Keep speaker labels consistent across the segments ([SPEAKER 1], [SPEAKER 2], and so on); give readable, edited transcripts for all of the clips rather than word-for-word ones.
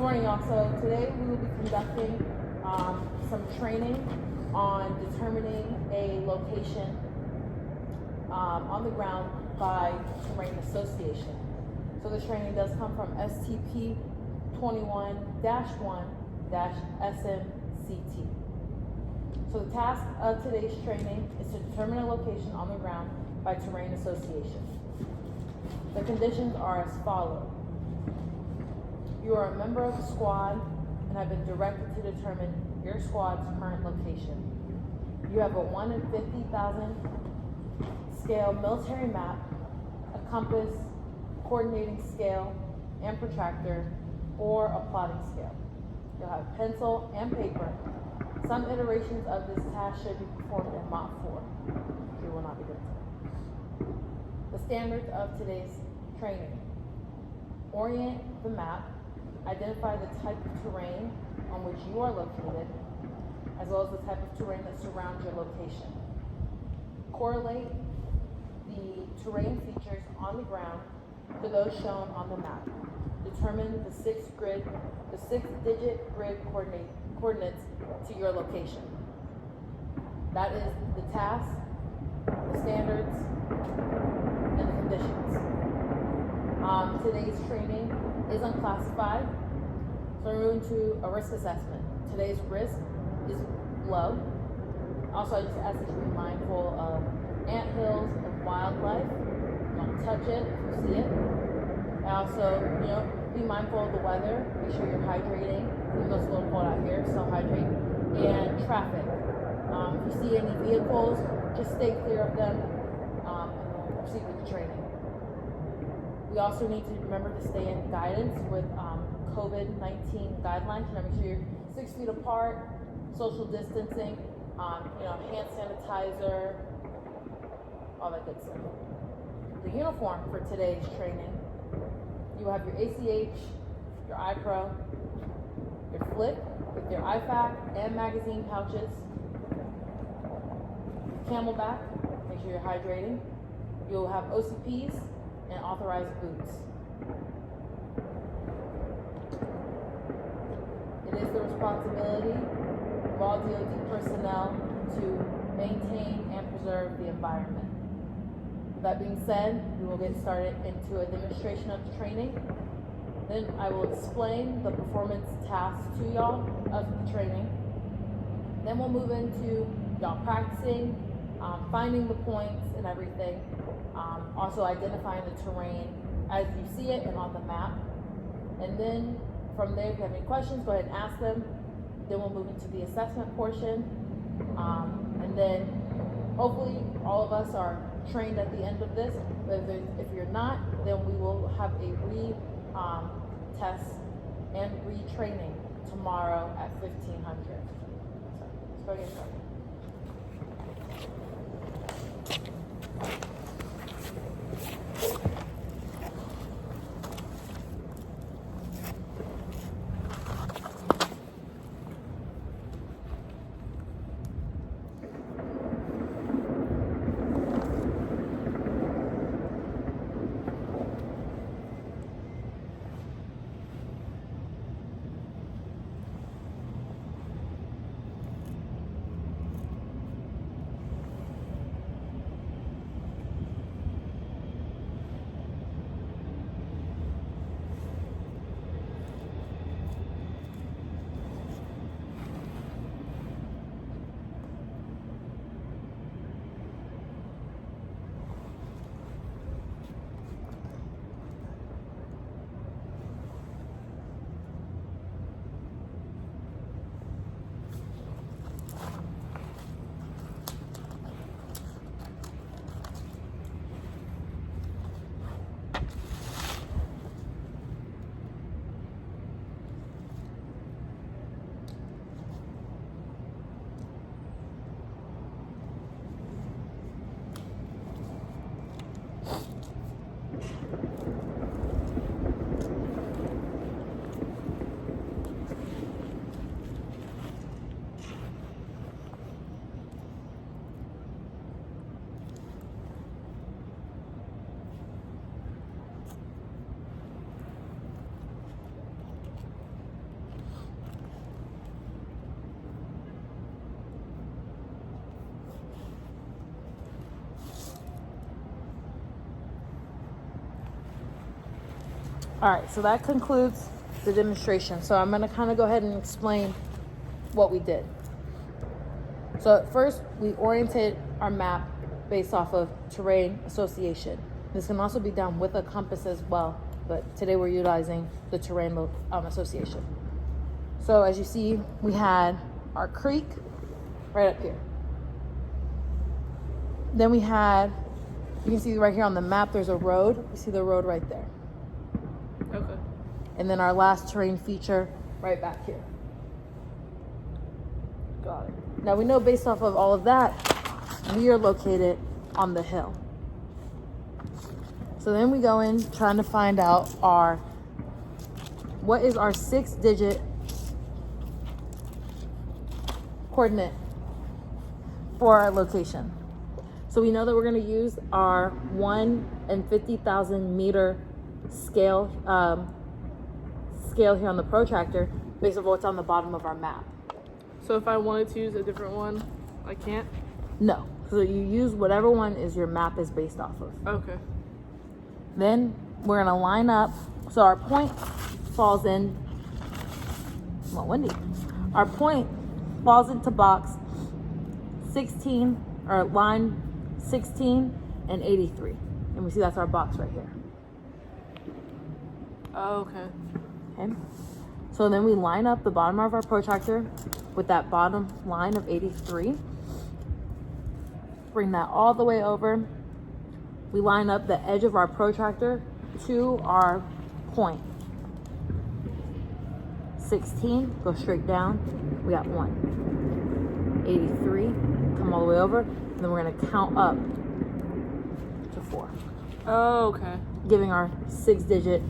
[SPEAKER 1] morning, y'all. So today we will be conducting some training on determining a location on the ground by terrain association. So this training does come from STP 21-1-SMCT. So the task of today's training is to determine a location on the ground by terrain association. The conditions are as follows. You are a member of the squad and have been directed to determine your squad's current location. You have a 1 in 50,000 scale military map, a compass, coordinating scale, and protractor, or a plotting scale. You'll have pencil and paper. Some iterations of this task should be performed in Mach 4. We will not be doing today. The standards of today's training. Orient the map, identify the type of terrain on which you are located, as well as the type of terrain that surrounds your location. Correlate the terrain features on the ground to those shown on the map. Determine the six-digit grid coordinates to your location. That is the task, the standards, and the conditions. Today's training is unclassified, so we're moving to a risk assessment. Today's risk is low. Also, I just ask that you be mindful of anthills and wildlife. Don't touch it if you see it. And also, be mindful of the weather. Make sure you're hydrating. Even though it's a little cold out here, still hydrate. And traffic. If you see any vehicles, just stay clear of them, and we'll proceed with the training. We also need to remember to stay in guidance with COVID-19 guidelines. Make sure you're 6 feet apart, social distancing, hand sanitizer, all that good stuff. The uniform for today's training, you have your ACH, your iPro, your flip with your IFAC and magazine pouches, Camelback, make sure you're hydrating. You'll have OCPs and authorized boots. It is the responsibility of all DoD personnel to maintain and preserve the environment. With that being said, we will get started into a demonstration of the training. Then I will explain the performance tasks to y'all of the training. Then we'll move into y'all practicing, finding the points and everything. Also identifying the terrain as you see it and on the map. And then from there, if you have any questions, go ahead and ask them. Then we'll move into the assessment portion. And then hopefully all of us are trained at the end of this. But if you're not, then we will have a test and retraining tomorrow at 1500. So let's go get started. All right, so that concludes the demonstration. So I'm gonna kind of go ahead and explain what we did. So at first, we oriented our map based off of terrain association. This can also be done with a compass as well, but today we're utilizing the terrain association. So as you see, we had our creek right up here. Then we had, you can see right here on the map, there's a road. You see the road right there.
[SPEAKER 2] Okay.
[SPEAKER 1] And then our last terrain feature right back here.
[SPEAKER 2] Got it.
[SPEAKER 1] Now we know based off of all of that, we are located on the hill. So then we go in trying to find out what is our 6-digit coordinate for our location. So we know that we're going to use our 1 in 50,000 meter scale here on the protractor based on what's on the bottom of our map.
[SPEAKER 2] So if I wanted to use a different one, I can't?
[SPEAKER 1] No. So you use whatever one is your map is based off of.
[SPEAKER 2] Okay.
[SPEAKER 1] Then we're going to line up. So our point falls in, well, Wendy. Our point falls into box 16, or line 16 and 83. And we see that's our box right here.
[SPEAKER 2] Oh, okay.
[SPEAKER 1] Okay. So then we line up the bottom of our protractor with that bottom line of 83. Bring that all the way over. We line up the edge of our protractor to our point. 16, go straight down. We got 1. 83, come all the way over. And then we're gonna count up to 4.
[SPEAKER 2] Oh, okay.
[SPEAKER 1] Giving our 6-digit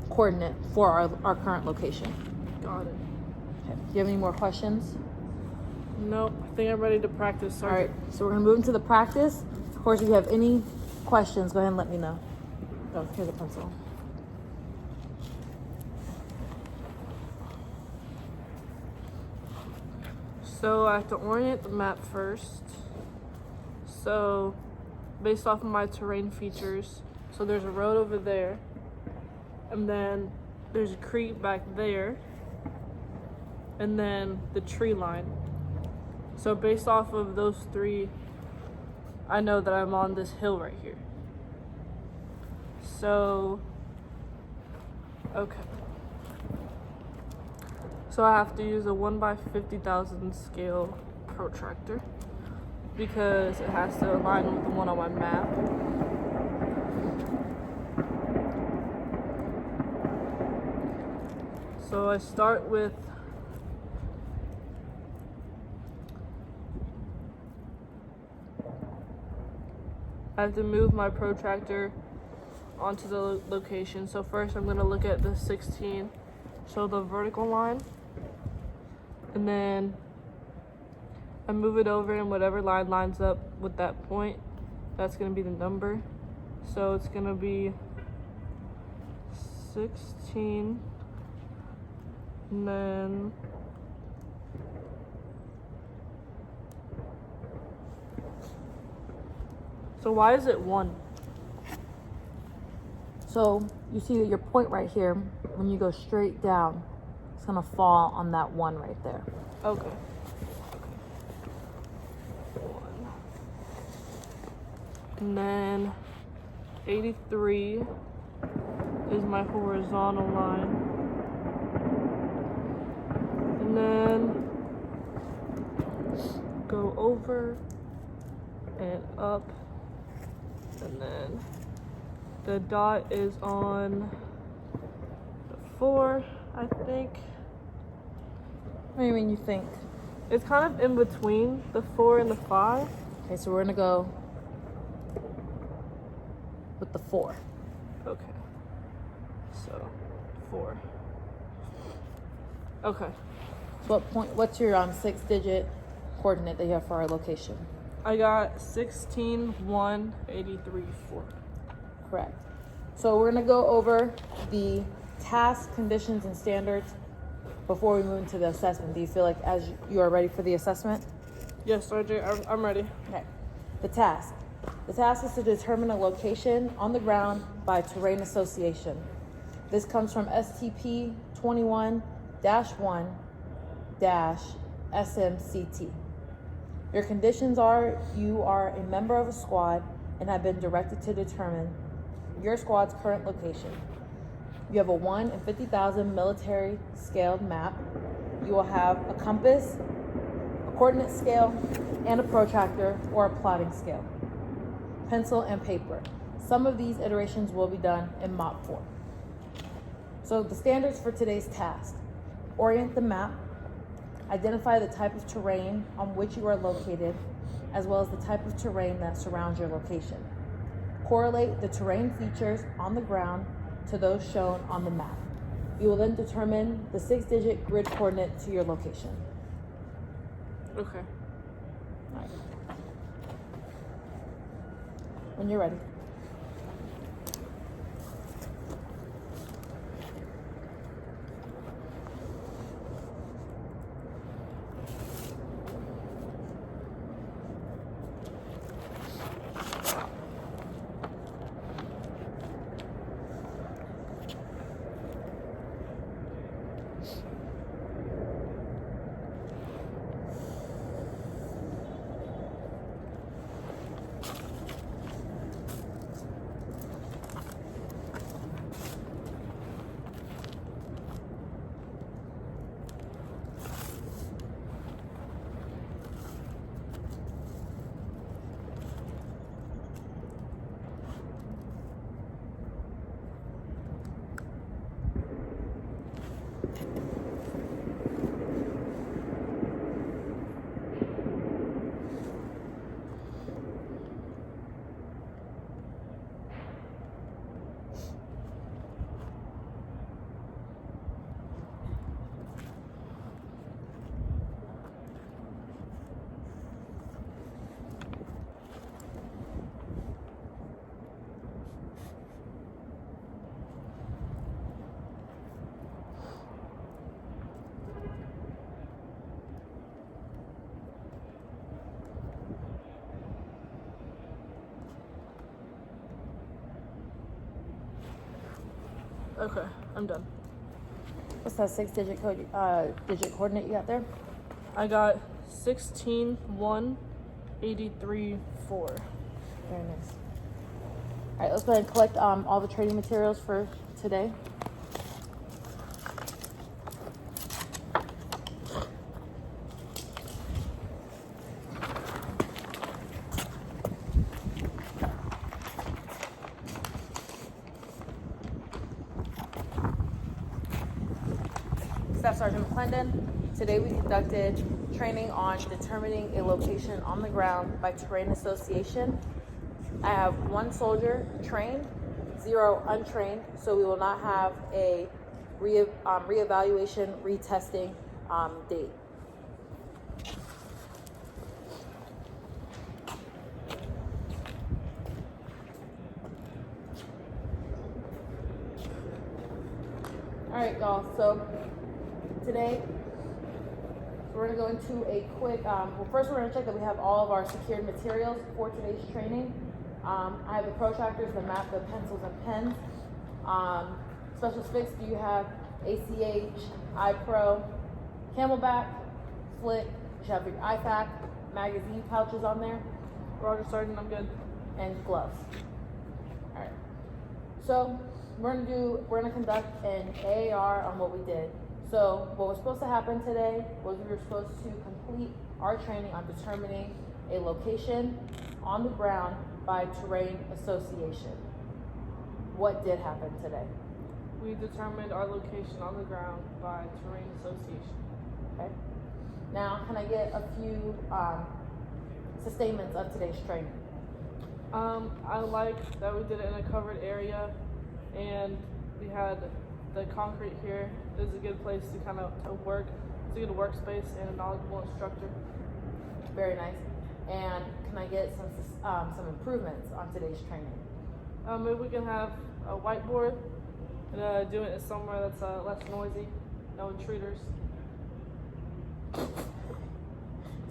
[SPEAKER 1] coordinate for our current location.
[SPEAKER 2] Got it.
[SPEAKER 1] Okay. Do you have any more questions?
[SPEAKER 2] Nope. I think I'm ready to practice.
[SPEAKER 1] All
[SPEAKER 2] Sorry.
[SPEAKER 1] right, so we're gonna move into the practice. Of course, if you have any questions, go ahead and let me know. Oh, here's a pencil.
[SPEAKER 2] So I have to orient the map first. So based off of my terrain features, so there's a road over there, and then there's a creek back there, and then the tree line. So based off of those three, I know that I'm on this hill right here. So, okay. So I have to use a 1 by 50,000 scale protractor because it has to align with the one on my map. So I start with I have to move my protractor onto the location. So first I'm going to look at the 16, so the vertical line, and then I move it over, and whatever line lines up with that point, that's going to be the number. So it's going to be 16, and then so why is it 1?
[SPEAKER 1] So you see that your point right here, when you go straight down, it's gonna fall on that 1 right there.
[SPEAKER 2] Okay. 1. And then 83 is my horizontal line. And then go over and up. And then the dot is on the 4, I think.
[SPEAKER 1] What do you mean you think?
[SPEAKER 2] It's kind of in between the 4 and the 5.
[SPEAKER 1] Okay, so we're gonna go with the 4.
[SPEAKER 2] Okay. So 4. Okay.
[SPEAKER 1] So what's your 6-digit coordinate that you have for our location?
[SPEAKER 2] I got 16, 1, 83, 4.
[SPEAKER 1] Correct. So we're gonna go over the task, conditions, and standards before we move into the assessment. Do you feel like you are ready for the assessment?
[SPEAKER 2] Yes, RJ, I'm ready.
[SPEAKER 1] Okay. The task. The task is to determine a location on the ground by terrain association. This comes from STP 21-1-SMCT. Your conditions are you are a member of a squad and have been directed to determine your squad's current location. You have a 1 in 50,000 military scaled map. You will have a compass, a coordinate scale, and a protractor or a plotting scale. Pencil and paper. Some of these iterations will be done in mop form. So the standards for today's task: orient the map, identify the type of terrain on which you are located, as well as the type of terrain that surrounds your location. Correlate the terrain features on the ground to those shown on the map. You will then determine the 6-digit grid coordinate to your location.
[SPEAKER 2] Okay.
[SPEAKER 1] All right. When you're ready.
[SPEAKER 2] Okay, I'm done.
[SPEAKER 1] What's that 6-digit digit coordinate you got there?
[SPEAKER 2] I got 16,183,4.
[SPEAKER 1] Very nice. All right, let's go ahead and collect all the training materials for today. Staff Sergeant McClendon. Today we conducted training on determining a location on the ground by terrain association. I have 1 soldier trained, 0 untrained, so we will not have a reevaluation, retesting date. All right, y'all, so today we're going to go into a quick, well, first we're going to check that we have all of our secured materials for today's training. I have the protractors, the map, the pencils, and pens. Special fix, do you have ACH, iPro, Camelback, Flick, you should have your IFAC, magazine pouches on there.
[SPEAKER 2] Roger, Sergeant, I'm good.
[SPEAKER 1] And gloves. All right. So we're gonna conduct an AAR on what we did. So what was supposed to happen today was we were supposed to complete our training on determining a location on the ground by terrain association. What did happen today?
[SPEAKER 2] We determined our location on the ground by terrain association.
[SPEAKER 1] Okay. Now, can I get a few sustainments of today's training?
[SPEAKER 2] I like that we did it in a covered area, and we had the concrete here. It is a good place to kind of work. It's a good workspace and a knowledgeable instructor.
[SPEAKER 1] Very nice. And can I get some improvements on today's training?
[SPEAKER 2] Maybe we can have a whiteboard and do it somewhere that's less noisy, no intruders.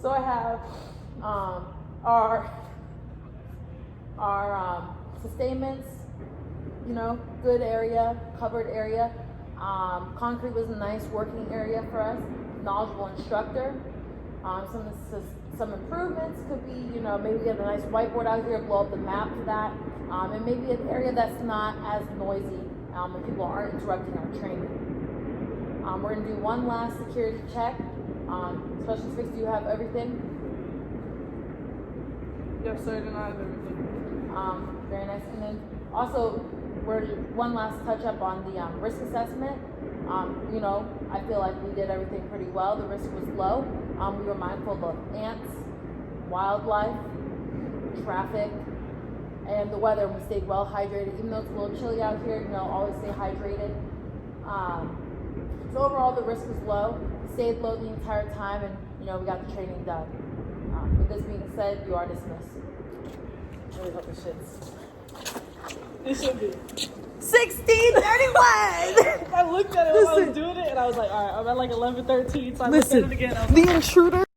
[SPEAKER 1] So I have our sustainments, you know, good area, covered area. Concrete was a nice working area for us. Knowledgeable instructor. Some improvements could be, you know, maybe get a nice whiteboard out here, blow up the map to that, and maybe an area that's not as noisy and people aren't interrupting our training. We're gonna do one last security check. Special Fix, do you have everything?
[SPEAKER 2] Yes, sir, then I have everything.
[SPEAKER 1] Very nice. And then also, we're one last touch up on the risk assessment. You know, I feel like we did everything pretty well. The risk was low. We were mindful of ants, wildlife, traffic, and the weather. We stayed well hydrated, even though it's a little chilly out here. You know, always stay hydrated. So overall, the risk was low. We stayed low the entire time, and you know, we got the training done. With this being said, you are dismissed. I really hope this shits.
[SPEAKER 2] It should be.
[SPEAKER 1] 16:31.
[SPEAKER 2] I looked at it while I was doing it, and I was like, all right, I'm at like 11:13, so I looked at it again. I was
[SPEAKER 1] the intruder.